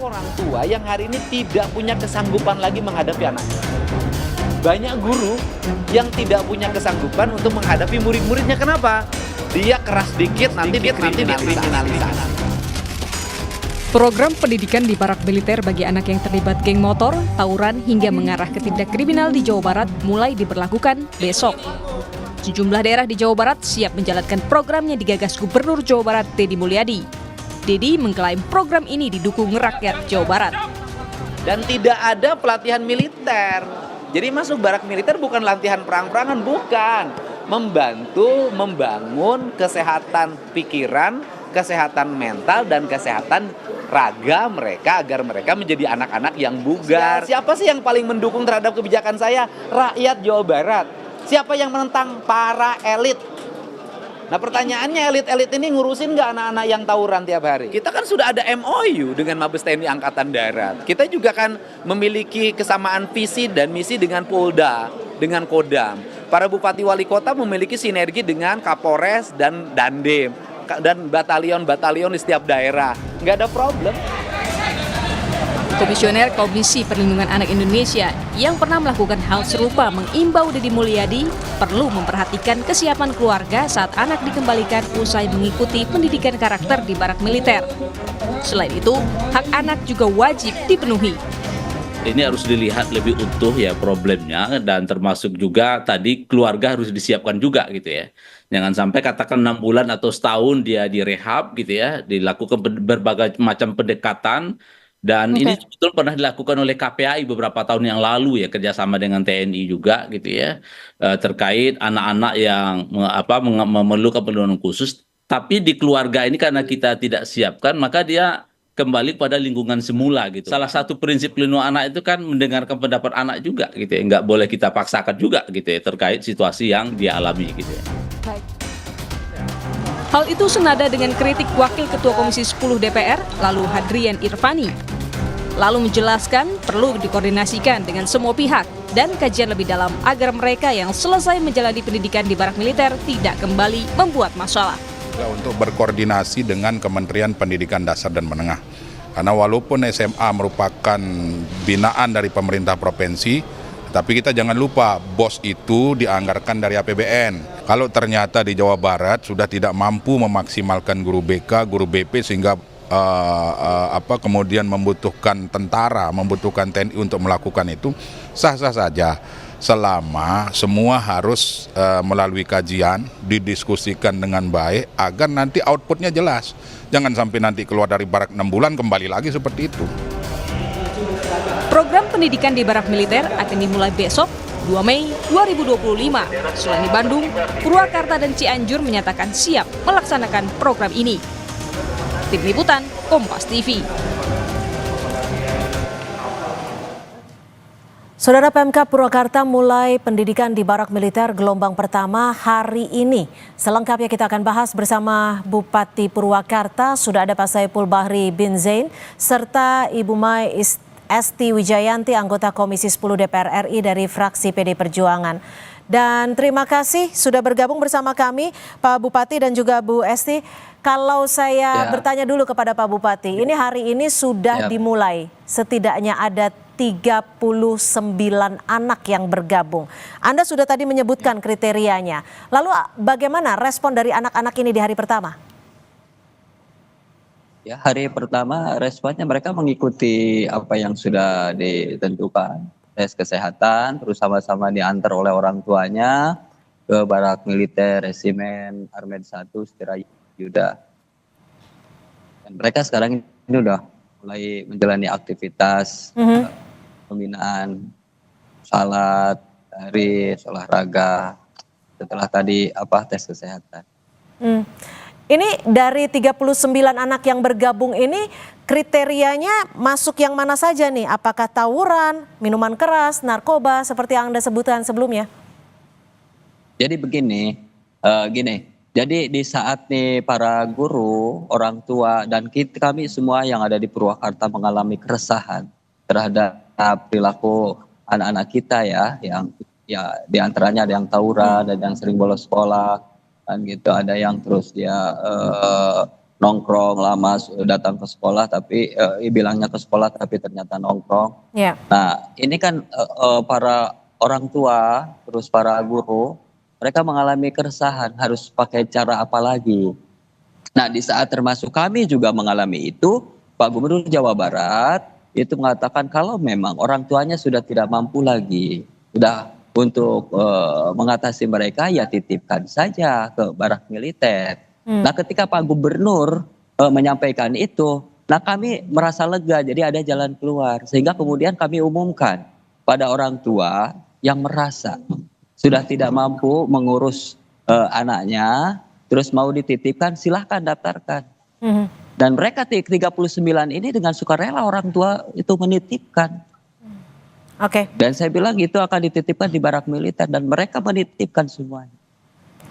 orang tua yang hari ini tidak punya kesanggupan lagi menghadapi anak. Banyak guru yang tidak punya kesanggupan untuk menghadapi murid-muridnya. Kenapa? Dia keras dikit, nanti dikriminalisasi. Program pendidikan di barak militer bagi anak yang terlibat geng motor, tawuran hingga mengarah ke tindak kriminal di Jawa Barat mulai diberlakukan besok. Sejumlah daerah di Jawa Barat siap menjalankan program yang digagas Gubernur Jawa Barat Deddy Mulyadi. Deddy mengklaim program ini didukung rakyat Jawa Barat. Dan tidak ada pelatihan militer. Jadi masuk barak militer bukan latihan perang-perangan, bukan. Membantu membangun kesehatan pikiran, kesehatan mental, dan kesehatan raga mereka agar mereka menjadi anak-anak yang bugar. Siapa sih yang paling mendukung terhadap kebijakan saya? Rakyat Jawa Barat. Siapa yang menentang? Para elit. Nah pertanyaannya, elit-elit ini ngurusin nggak anak-anak yang tawuran tiap hari? Kita kan sudah ada MOU dengan Mabes TNI Angkatan Darat. Kita juga kan memiliki kesamaan visi dan misi dengan Polda, dengan Kodam. Para bupati wali kota memiliki sinergi dengan Kapolres dan Dandim, dan batalion-batalion di setiap daerah. Nggak ada problem. Komisioner Komisi Perlindungan Anak Indonesia yang pernah melakukan hal serupa mengimbau Deddy Mulyadi perlu memperhatikan kesiapan keluarga saat anak dikembalikan usai mengikuti pendidikan karakter di barak militer. Selain itu, hak anak juga wajib dipenuhi. Ini harus dilihat lebih utuh ya problemnya, dan termasuk juga tadi keluarga harus disiapkan juga gitu ya. Jangan sampai katakan 6 bulan atau setahun dia direhab gitu ya, dilakukan berbagai macam pendekatan. Dan ini betul pernah dilakukan oleh KPAI beberapa tahun yang lalu ya, kerjasama dengan TNI juga gitu ya, terkait anak-anak yang memerlukan perlindungan khusus. Tapi di keluarga ini karena kita tidak siapkan, maka dia kembali pada lingkungan semula gitu. Salah satu prinsip pelindungan anak itu kan mendengarkan pendapat anak juga gitu ya, nggak boleh kita paksakan juga gitu ya terkait situasi yang dia alami gitu ya. Hal itu senada dengan kritik Wakil Ketua Komisi 10 DPR, lalu Hadrian Irvani. Lalu menjelaskan perlu dikoordinasikan dengan semua pihak dan kajian lebih dalam agar mereka yang selesai menjalani pendidikan di barak militer tidak kembali membuat masalah. Untuk berkoordinasi dengan Kementerian Pendidikan Dasar dan Menengah. Karena walaupun SMA merupakan binaan dari pemerintah provinsi, tapi kita jangan lupa BOS itu dianggarkan dari APBN. Kalau ternyata di Jawa Barat sudah tidak mampu memaksimalkan guru BK, guru BP sehingga kemudian membutuhkan tentara, membutuhkan TNI untuk melakukan itu, sah-sah saja. Selama semua harus melalui kajian, didiskusikan dengan baik agar nanti outputnya jelas. Jangan sampai nanti keluar dari barak 6 bulan kembali lagi seperti itu. Program pendidikan di barak militer akan dimulai besok 2 Mei 2025. Selain di Bandung, Purwakarta dan Cianjur menyatakan siap melaksanakan program ini. Tim Liputan, Kompas TV. Saudara, PMK Purwakarta mulai pendidikan di barak militer gelombang pertama hari ini. Selengkapnya kita akan bahas bersama Bupati Purwakarta, sudah ada Pak Saipul Bahri bin Zain, serta Ibu Mai Esti Wijayanti, anggota Komisi 10 DPR RI dari fraksi PD Perjuangan. Dan terima kasih sudah bergabung bersama kami Pak Bupati dan juga Bu Esti. Kalau saya bertanya dulu kepada Pak Bupati, ini hari ini sudah dimulai, setidaknya ada 39 anak yang bergabung. Anda sudah tadi menyebutkan kriterianya. Lalu bagaimana respon dari anak-anak ini di hari pertama? Ya, hari pertama responnya mereka mengikuti apa yang sudah ditentukan. Tes kesehatan, terus sama-sama diantar oleh orang tuanya ke barak militer Resimen Armed 1 Setirayuda. Dan mereka sekarang ini udah mulai menjalani aktivitas pembinaan, salat, baris, olahraga, setelah tadi tes kesehatan. Ini dari 39 anak yang bergabung ini kriterianya masuk yang mana saja nih? Apakah tawuran, minuman keras, narkoba seperti yang Anda sebutkan sebelumnya? Jadi begini, jadi di saat nih para guru, orang tua, dan kami semua yang ada di Purwakarta mengalami keresahan terhadap perilaku anak-anak kita ya, yang ya diantaranya ada yang tawuran, ada yang sering bolos sekolah, kan gitu, ada yang terus dia nongkrong lama datang ke sekolah tapi bilangnya ke sekolah tapi ternyata nongkrong. Ya. Nah, ini kan para orang tua, terus para guru, mereka mengalami keresahan harus pakai cara apa lagi. Nah, di saat termasuk kami juga mengalami itu, Pak Gubernur Jawa Barat itu mengatakan kalau memang orang tuanya sudah tidak mampu lagi, sudah untuk mengatasi mereka ya titipkan saja ke barak militer. Nah, ketika Pak Gubernur menyampaikan itu, nah kami merasa lega, jadi ada jalan keluar. Sehingga kemudian kami umumkan pada orang tua yang merasa sudah tidak mampu mengurus anaknya, terus mau dititipkan, silahkan daftarkan. Dan mereka 39 ini dengan sukarela orang tua itu menitipkan. Oke. Dan saya bilang itu akan dititipkan di barak militer dan mereka menitipkan semuanya.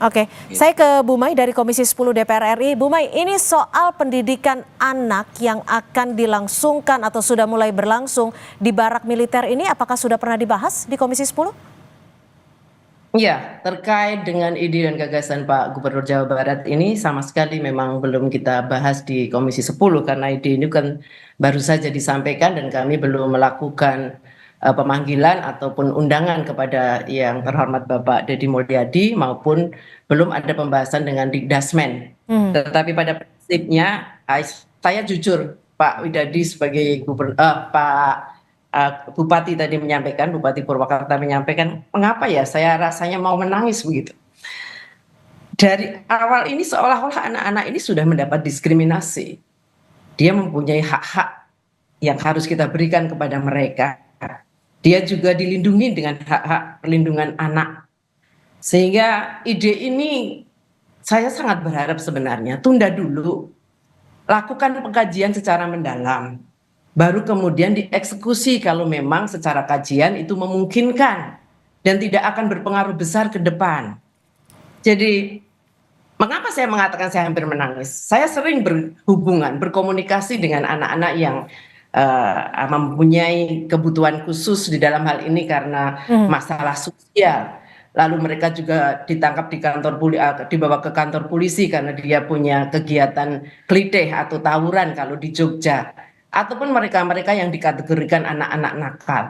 Oke, saya ke Bu Mai dari Komisi 10 DPR RI. Bu Mai, ini soal pendidikan anak yang akan dilangsungkan atau sudah mulai berlangsung di barak militer ini, apakah sudah pernah dibahas di Komisi 10? Ya, terkait dengan ide dan gagasan Pak Gubernur Jawa Barat ini sama sekali memang belum kita bahas di Komisi 10 karena ide ini kan baru saja disampaikan dan kami belum melakukan pemanggilan ataupun undangan kepada yang terhormat Bapak Deddy Mulyadi maupun belum ada pembahasan dengan Dikdasmen. Tetapi pada prinsipnya saya jujur Pak Widadi sebagai Bupati tadi menyampaikan, Bupati Purwakarta menyampaikan, mengapa ya saya rasanya mau menangis begitu. Dari awal ini seolah-olah anak-anak ini sudah mendapat diskriminasi. Dia mempunyai hak-hak yang harus kita berikan kepada mereka. Dia juga dilindungi dengan hak-hak perlindungan anak. Sehingga ide ini saya sangat berharap sebenarnya tunda dulu. Lakukan pengkajian secara mendalam. Baru kemudian dieksekusi kalau memang secara kajian itu memungkinkan dan tidak akan berpengaruh besar ke depan. Jadi mengapa saya mengatakan saya hampir menangis? Saya sering berhubungan, berkomunikasi dengan anak-anak yang mempunyai kebutuhan khusus di dalam hal ini karena masalah sosial. Lalu mereka juga ditangkap di kantor dibawa ke kantor polisi karena dia punya kegiatan klitih atau tawuran kalau di Jogja. Ataupun mereka-mereka yang dikategorikan anak-anak nakal.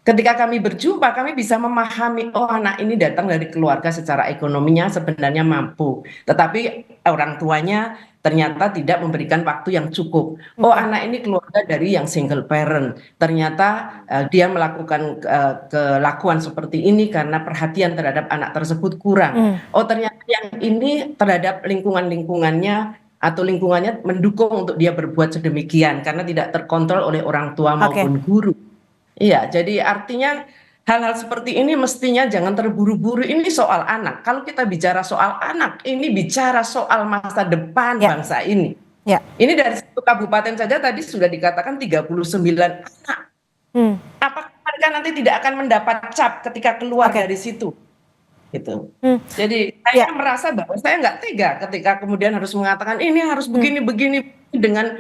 Ketika kami berjumpa, kami bisa memahami, oh anak ini datang dari keluarga secara ekonominya sebenarnya mampu. Tetapi orang tuanya ternyata tidak memberikan waktu yang cukup. Oh anak ini keluarga dari yang single parent. Ternyata dia melakukan kelakuan seperti ini karena perhatian terhadap anak tersebut kurang. Oh ternyata yang ini terhadap lingkungannya atau lingkungannya mendukung untuk dia berbuat sedemikian karena tidak terkontrol oleh orang tua maupun guru. Iya, jadi artinya hal-hal seperti ini mestinya jangan terburu-buru. Ini soal anak. Kalau kita bicara soal anak, ini bicara soal masa depan bangsa ini. Ini dari satu kabupaten saja tadi sudah dikatakan 39 anak. Apakah mereka nanti tidak akan mendapat cap ketika keluar dari situ? Gitu. Jadi saya merasa bahwa saya nggak tega ketika kemudian harus mengatakan ini harus begini-begini dengan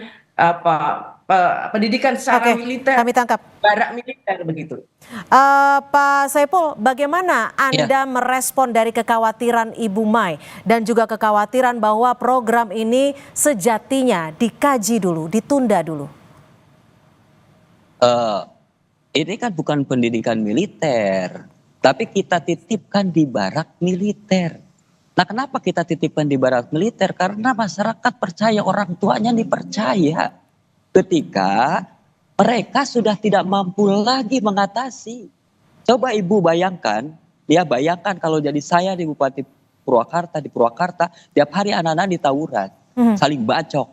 pendidikan secara militer, kami tangkap. Barak militer begitu. Pak Saiful, bagaimana Anda merespon dari kekhawatiran Ibu Mai dan juga kekhawatiran bahwa program ini sejatinya dikaji dulu, ditunda dulu? Ini kan bukan pendidikan militer, tapi kita titipkan di barak militer. Nah, kenapa kita titipkan di barak militer? Karena masyarakat percaya, orang tuanya dipercaya. Ketika mereka sudah tidak mampu lagi mengatasi. Coba Ibu bayangkan, bayangkan kalau jadi saya di Bupati Purwakarta, tiap hari anak-anak di tawuran, saling bacok.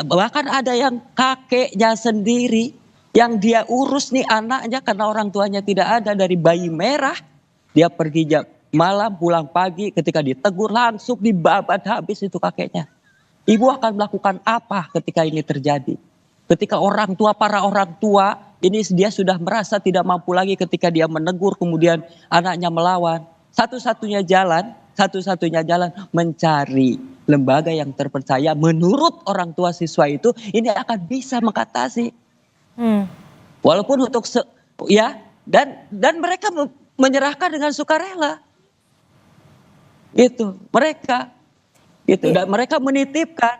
Bahkan ada yang kakeknya sendiri, yang dia urus nih anaknya karena orang tuanya tidak ada, dari bayi merah, dia pergi malam pulang pagi, ketika ditegur langsung dibabat habis itu kakeknya. Ibu akan melakukan apa ketika ini terjadi? Ketika para orang tua ini dia sudah merasa tidak mampu lagi ketika dia menegur kemudian anaknya melawan. Satu-satunya jalan mencari lembaga yang terpercaya menurut orang tua siswa itu, ini akan bisa mengatasi. Walaupun untuk dan mereka menyerahkan dengan sukarela. Itu mereka. gitu. Dan mereka menitipkan,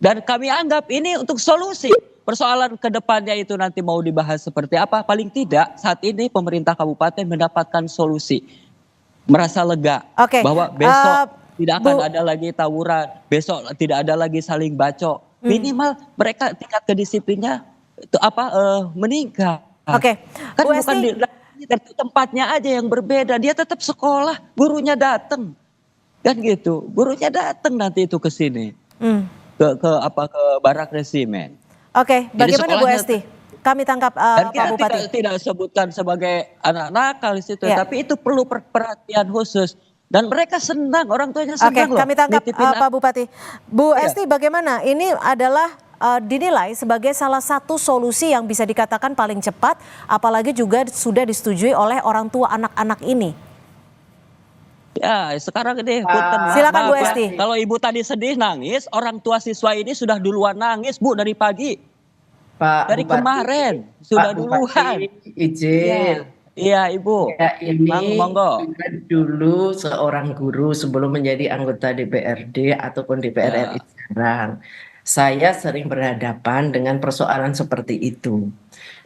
dan kami anggap ini untuk solusi persoalan ke depannya. Itu nanti mau dibahas seperti apa, paling tidak saat ini pemerintah kabupaten mendapatkan solusi, merasa lega Oke, bahwa besok tidak akan Bu- ada lagi tawuran, besok tidak ada lagi saling bacok, minimal mereka tingkat kedisiplinnya itu meningkat. Oke, Kan Bu bukan Esti. di tempatnya aja yang berbeda, dia tetap sekolah, gurunya datang, kan gitu, gurunya datang nanti itu ke sini, Hmm. ke Barak Resimen. Oke, Jadi bagaimana Bu sekolahnya Esti? Kami tangkap Dan Pak kita Bupati. tidak sebutkan sebagai anak nakal di situ, Ya. tapi itu perlu perhatian khusus. Dan mereka senang, orang tuanya Oke, senang loh. kami tangkap nitipin Pak Bupati. Bu Iya. Esti, bagaimana? Ini adalah dinilai sebagai salah satu solusi yang bisa dikatakan paling cepat, apalagi juga sudah disetujui oleh orang tua anak-anak ini. Ya, sekarang ini punten, Silakan, Bu maaf ya. Esti. Kalau ibu tadi sedih nangis, orang tua siswa ini sudah duluan nangis, Bu, dari pagi. Pak Dari Bupati, kemarin sudah Pak Bupati, duluan. izin. Iya, Ibu. Ya, ini Monggo. juga dulu seorang guru sebelum menjadi anggota DPRD ataupun DPR Ya. RI sekarang, saya sering berhadapan dengan persoalan seperti itu.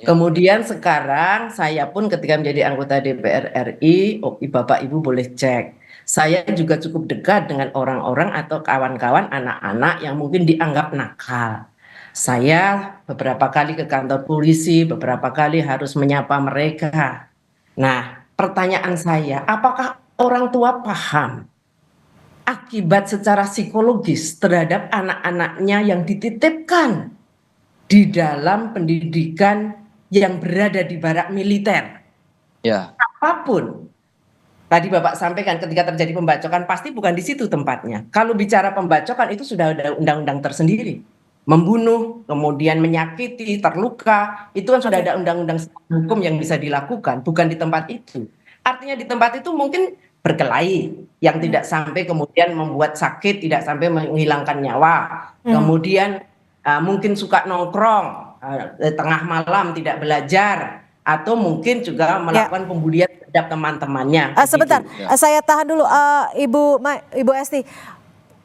Ya. Kemudian sekarang saya pun ketika menjadi anggota DPR RI, Bapak Ibu boleh cek. Saya juga cukup dekat dengan orang-orang atau kawan-kawan anak-anak yang mungkin dianggap nakal. Saya beberapa kali ke kantor polisi, beberapa kali harus menyapa mereka. Nah, pertanyaan saya, apakah orang tua paham akibat secara psikologis terhadap anak-anaknya yang dititipkan di dalam pendidikan yang berada di barak militer? Ya. Apapun. Tadi Bapak sampaikan ketika terjadi pembacokan pasti bukan di situ tempatnya. Kalau bicara pembacokan itu sudah ada undang-undang tersendiri. Membunuh, kemudian menyakiti, terluka, itu kan sudah ada undang-undang hukum yang bisa dilakukan, bukan di tempat itu. Artinya di tempat itu mungkin berkelahi yang tidak sampai kemudian membuat sakit, tidak sampai menghilangkan nyawa. Kemudian mungkin suka nongkrong tengah malam tidak belajar, atau mungkin juga melakukan pembulian terhadap teman-temannya. Sebentar, saya tahan dulu, Ibu Esti.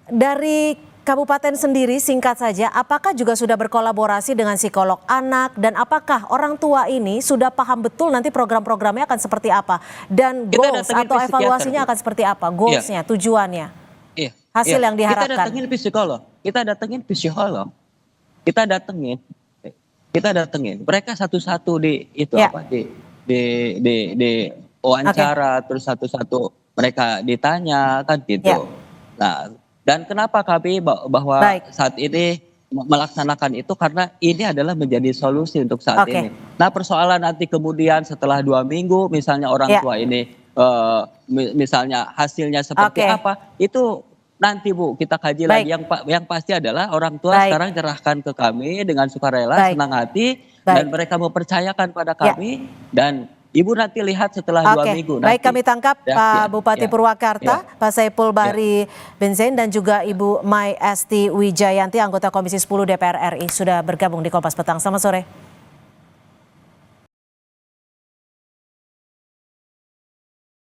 Dari Kabupaten sendiri, singkat saja, apakah juga sudah berkolaborasi dengan psikolog anak, dan apakah orang tua ini sudah paham betul nanti program-programnya akan seperti apa, dan Kita goals datengin atau psikiater, evaluasinya Bu. akan seperti apa, goalsnya, tujuannya, Iya. hasil yang Kita diharapkan. datengin psikolog. Kita datengin. Mereka satu-satu di wawancara, terus satu-satu mereka ditanya, kan gitu. Ya. Nah, dan kenapa kami bahwa saat ini melaksanakan itu, karena ini adalah menjadi solusi untuk saat ini. Nah, persoalan nanti kemudian setelah 2 minggu misalnya orang tua ini misalnya hasilnya seperti apa, itu nanti Bu kita kaji lagi. Yang pasti adalah orang tua sekarang nyerahkan ke kami dengan sukarela, senang hati, dan mereka mempercayakan pada kami, dan Ibu nanti lihat setelah 2 minggu. Baik, kami tangkap Pak Bupati Purwakarta, Pak Saipul Bahri bin Zain, dan juga Ibu Mai Esti Wijayanti, anggota Komisi 10 DPR RI, sudah bergabung di Kompas Petang. Selamat sore.